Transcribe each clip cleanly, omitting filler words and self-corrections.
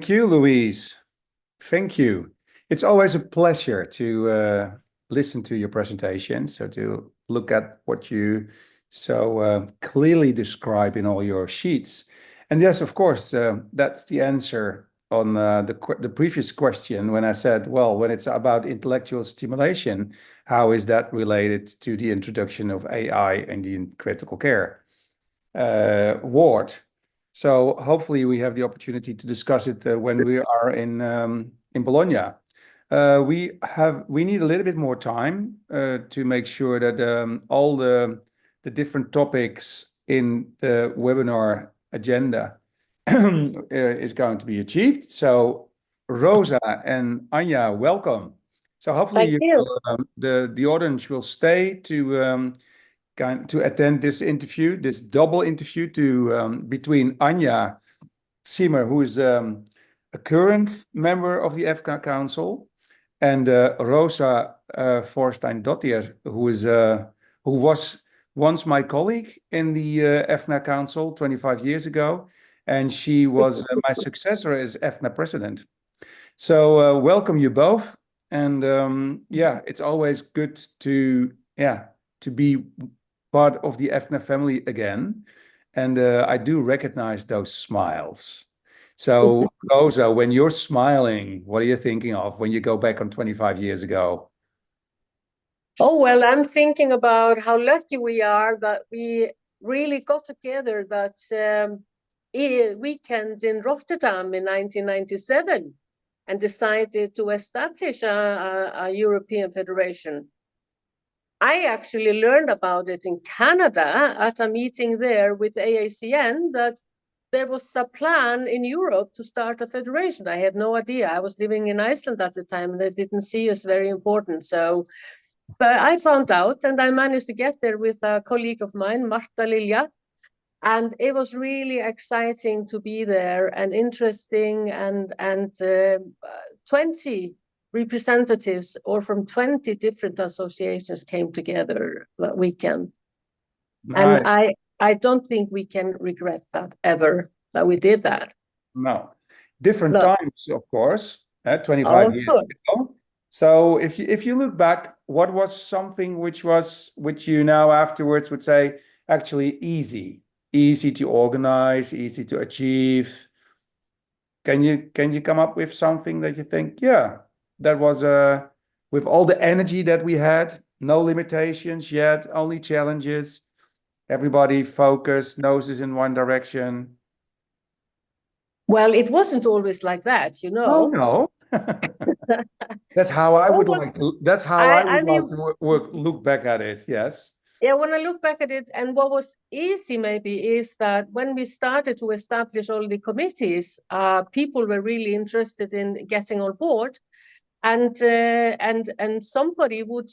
Thank you, Louise. Thank you. It's always a pleasure to listen to your presentation. So to look at what you so clearly describe in all your sheets. And yes, of course, that's the answer on the previous question when I said, well, when it's about intellectual stimulation, how is that related to the introduction of AI and the critical care ward? So hopefully we have the opportunity to discuss it when we are in Bologna. We need a little bit more time to make sure that all the different topics in the webinar agenda is going to be achieved. So Rosa and Anja, welcome. So hopefully Thank you. the audience will stay to attend this interview, this double interview between Anja Siemer, who is a current member of the EfCCNa Council, and Rosa Forstein-Dottir, who was once my colleague in the EfCCNa Council 25 years ago, and she was my successor as EfCCNa president. So welcome you both, and yeah, it's always good to be part of the EfCCNa family again. And I do recognize those smiles. So, Rosa, when you're smiling, what are you thinking of when you go back on 25 years ago? Oh, well, I'm thinking about how lucky we are that we really got together that weekend in Rotterdam in 1997 and decided to establish a European Federation. I actually learned about it in Canada at a meeting there with AACN that there was a plan in Europe to start a federation. I had no idea. I was living in Iceland at the time and they didn't see us very important. But I found out and I managed to get there with a colleague of mine, Marta Lilja. And it was really exciting to be there and interesting and 20 representatives or from 20 different associations came together that weekend. And Nice. I don't think we can regret that ever, that we did that. No. Different No, times, of course, 25 of years course. ago. So if you look back, what was something which you now afterwards would say actually easy to organize, easy to achieve? Can you come up with something that you think, yeah, that was with all the energy that we had, no limitations yet, only challenges, everybody focused, noses in one direction. Well, it wasn't always like that, you Oh know. no. That's how I What would was like to that's how I I would like mean, to look back at it. Yes. yeah, when I look back at it, and what was easy maybe is that when we started to establish all the committees, people were really interested in getting on board, and somebody would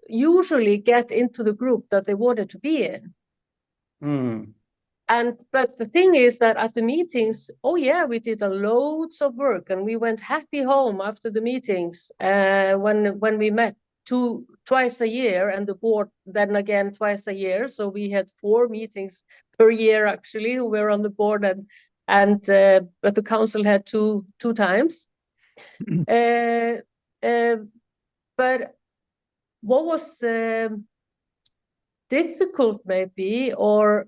usually get into the group that they wanted to be in. Hmm. And but the thing is that at the meetings, oh yeah, we did a loads of work, and we went happy home after the meetings. When we met twice a year, and the board then again twice a year. So we had 4 meetings per year actually. Who were on the board, and but the council had two times. Uh, uh, but what was difficult maybe, or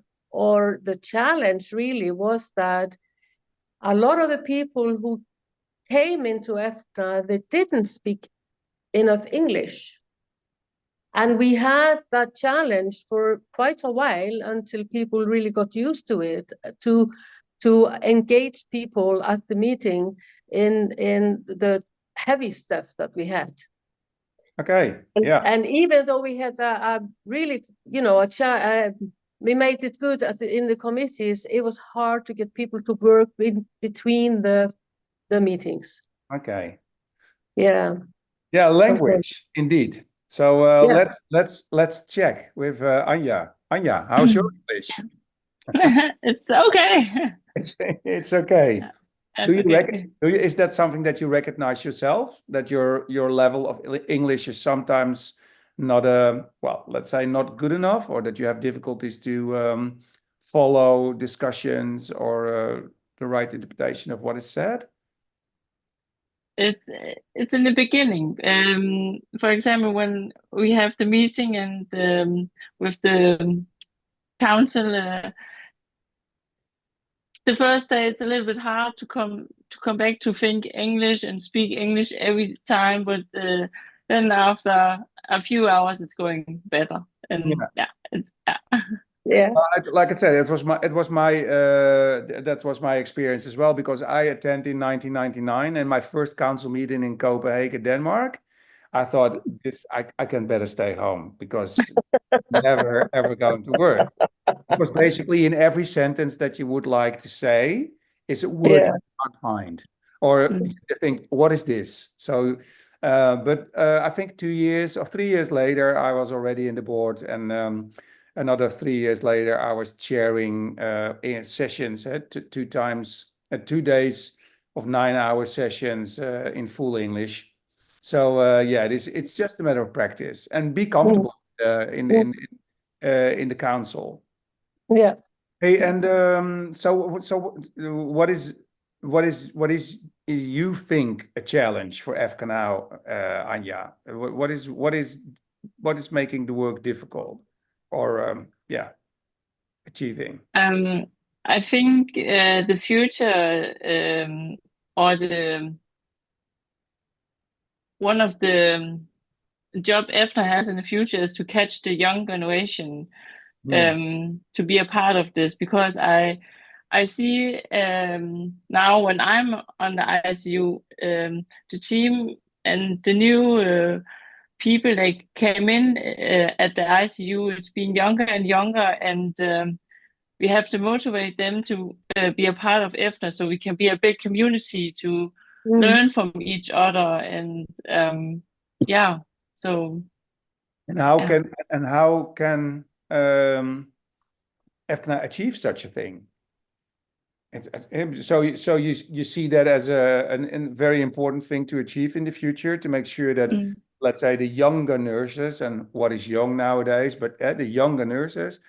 the challenge really was that a lot of the people who came into EFCA, they didn't speak enough English. And we had that challenge for quite a while until people really got used to it, to engage people at the meeting in the heavy stuff that we had. Okay. Yeah. And even though we had a really, we made it good in the committees, it was hard to get people to work between the meetings. Okay. Yeah. Yeah, So language, indeed. So yeah. let's check with Anja. Anja, how's your English? It's okay. It's okay. Do That's you okay. is that something that you recognize yourself, that your level of English is sometimes not well, let's say not good enough, or that you have difficulties to follow discussions or the right interpretation of what is said? it's in the beginning. For example, when we have the meeting and with the council, the first day it's a little bit hard to come back to think English and speak English every time, but then after a few hours it's going better. And it's Yeah. Like I said, that was my experience as well, because I attended in 1999 and my first council meeting in Copenhagen, Denmark. I thought I can better stay home because never ever going to work. Because basically in every sentence that you would like to say is a word Yeah. you can't find. Or Mm. you think, what is this? So, but I think 2 years or 3 years later, I was already in the board, and another 3 years later, I was chairing in sessions, 2 days of 9-hour sessions in full English. So yeah, it's just a matter of practice and be Mm. comfortable in Mm. in the council. Yeah. Hey, and so what is you think a challenge for EfCCNa now, Anja? What is making the work difficult, or achieving? I think the future or the one of the job EFNA has in the future is to catch the young generation to be a part of this, because I see now when I'm on the ICU, the team and the new people that came in at the ICU, it's been younger and younger, and we have to motivate them to be a part of EFNA so we can be a big community to Mm. learn from each other. And yeah, so And how yeah. can EfCCNa achieve such a thing? So you see that as a very important thing to achieve in the future, to make sure that, let's say, the younger nurses, and what is young nowadays, but the younger nurses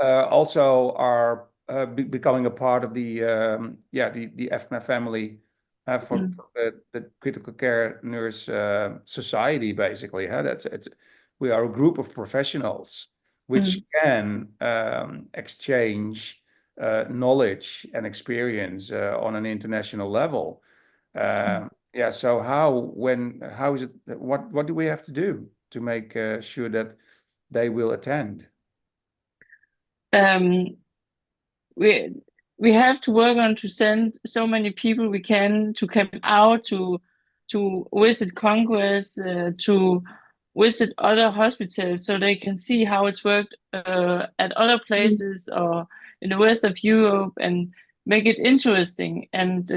also are becoming a part of the EfCCNa family, for the critical care nurse society, basically. We are a group of professionals which can exchange knowledge and experience on an international level. So how is it? What do we have to do to make sure that they will attend? um, we we have to work on to send so many people we can to come out to visit Congress, to visit other hospitals, so they can see how it's worked at other places or in the west of Europe, and make it interesting, and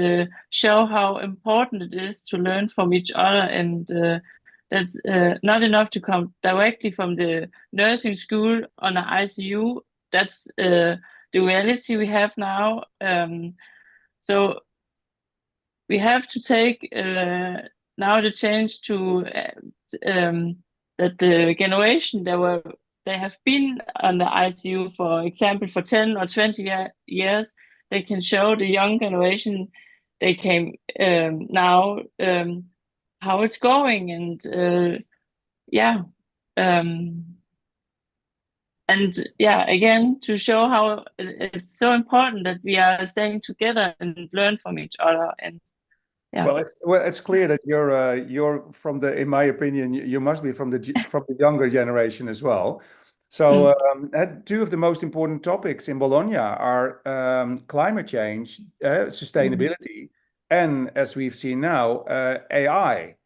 show how important it is to learn from each other. And that's not enough to come directly from the nursing school on the ICU. That's the reality we have now. So we have to take now the change to that the generation they have been on the ICU, for example, for 10 or 20 years, they can show the young generation they came now how it's going. And yeah. And yeah, again, to show how it's so important that we are staying together and learn from each other. And yeah. It's clear that you're from the, in my opinion, you must be from the younger generation as well. So two of the most important topics in Bologna are climate change, sustainability, and, as we've seen now, AI.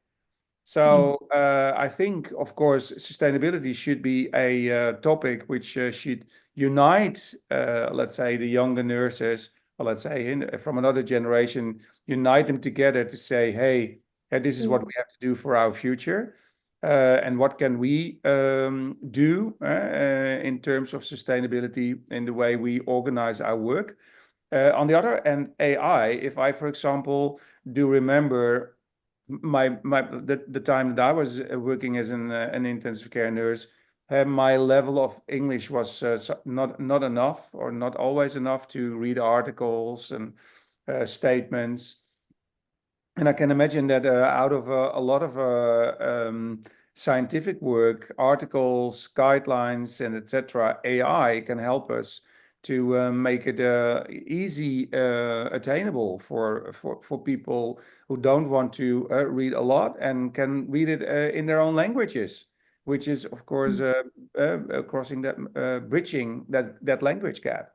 So I think, of course, sustainability should be a topic which should unite, let's say, the younger nurses, or let's say from another generation, unite them together to say, hey, this is what we have to do for our future, and what can we do in terms of sustainability in the way we organize our work. On the other hand, AI, if I, for example, do remember the time that I was working as an intensive care nurse, my level of English was not enough, or not always enough, to read articles and statements. And I can imagine that out of a lot of scientific work, articles, guidelines, and etc., AI can help us to make it easy attainable for people who don't want to read a lot and can read it in their own languages, which is, of course, crossing that, bridging that language gap.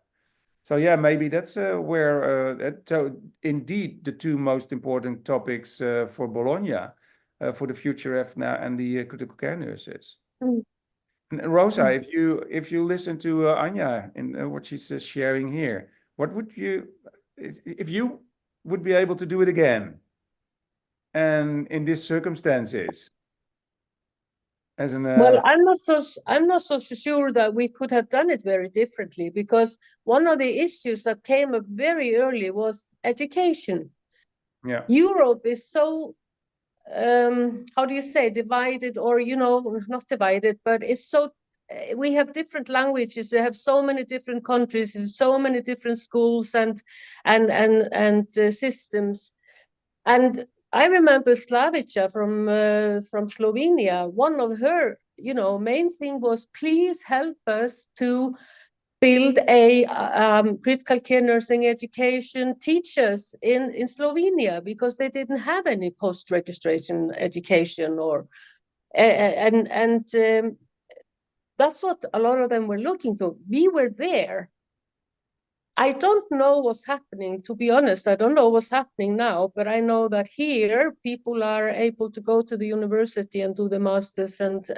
So yeah, maybe that's where so indeed the two most important topics for Bologna, for the future EfCCNa and the critical care nurses. Mm. And Rosa, if you listen to Anya in what she's sharing here, what would you, if you would be able to do it again, and in these circumstances, as an Well, I'm not so sure that we could have done it very differently, because one of the issues that came up very early was education. yeah, Europe is so how do you say, divided, or not divided, but it's so we have different languages. We have so many different countries, so many different schools and systems. And I remember Slavica from Slovenia. One of her main thing was, please help us to build a critical care nursing education teachers in Slovenia, because they didn't have any post-registration education, or and that's what a lot of them were looking to. We were there. I don't know what's happening, to be honest. I don't know what's happening now, but I know that here people are able to go to the university and do the masters and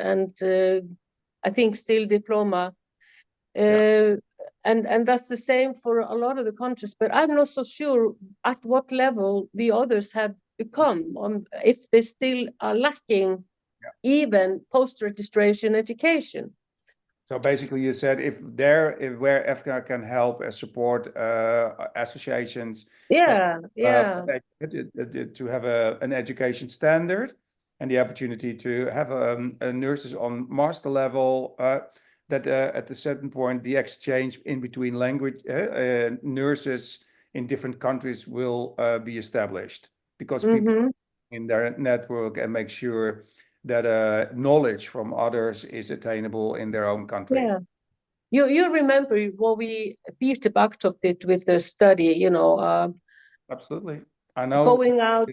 I think still diploma. yeah. And that's the same for a lot of the countries, but I'm not so sure at what level the others have become, if they still are lacking even post-registration education. So basically, you said if where EfCCNa can help and support associations Yeah, to have an education standard and the opportunity to have nurses on master level, that at a certain point the exchange in between language nurses in different countries will be established, because people in their network and make sure that knowledge from others is attainable in their own country. yeah. You remember what Peter Bakhtov did with the study, Absolutely. I know. going out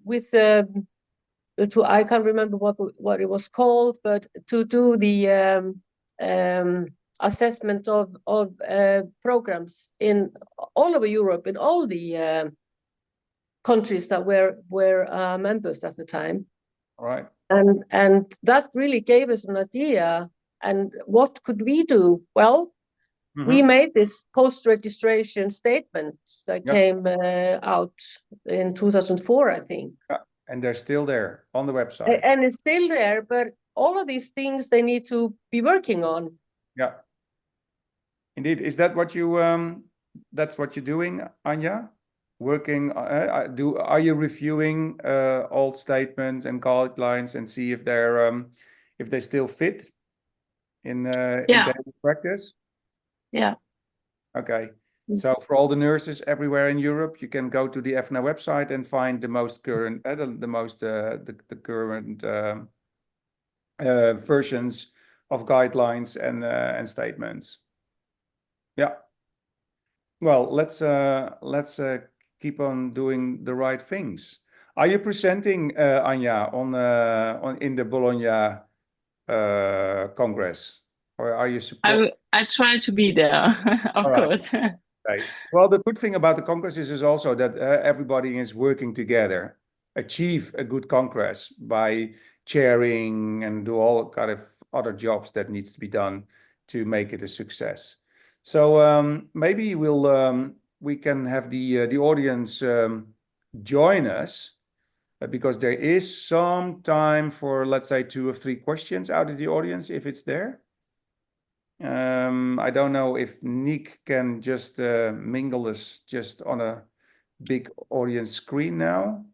with to, I can't remember what it was called, but to do the assessment of programs in all over Europe, in all the countries that were members at the time. Right. And that really gave us an idea. And what could we do? Well, we made this post-registration statement that came out in 2004, I think. Yeah. And they're still there on the website. And it's still there, but all of these things they need to be working on. Yeah. Indeed. Is that what you that's what you're doing, Anya? Working are you reviewing old statements and guidelines and see if they still fit in daily practice? Yeah. Okay. So for all the nurses everywhere in Europe, you can go to the EfCCNa website and find the most current, the current versions of guidelines and statements. Yeah. Well, let's keep on doing the right things. Are you presenting, Anya, on in the Bologna Congress, or are you support? I try to be there, of All right. course. Right. Well, the good thing about the Congress is also that everybody is working together, achieve a good Congress by chairing and do all kind of other jobs that needs to be done to make it a success. So maybe we can have the audience join us because there is some time for, let's say, 2 or 3 questions out of the audience if it's there. I don't know if Nick can just mingle us just on a big audience screen now.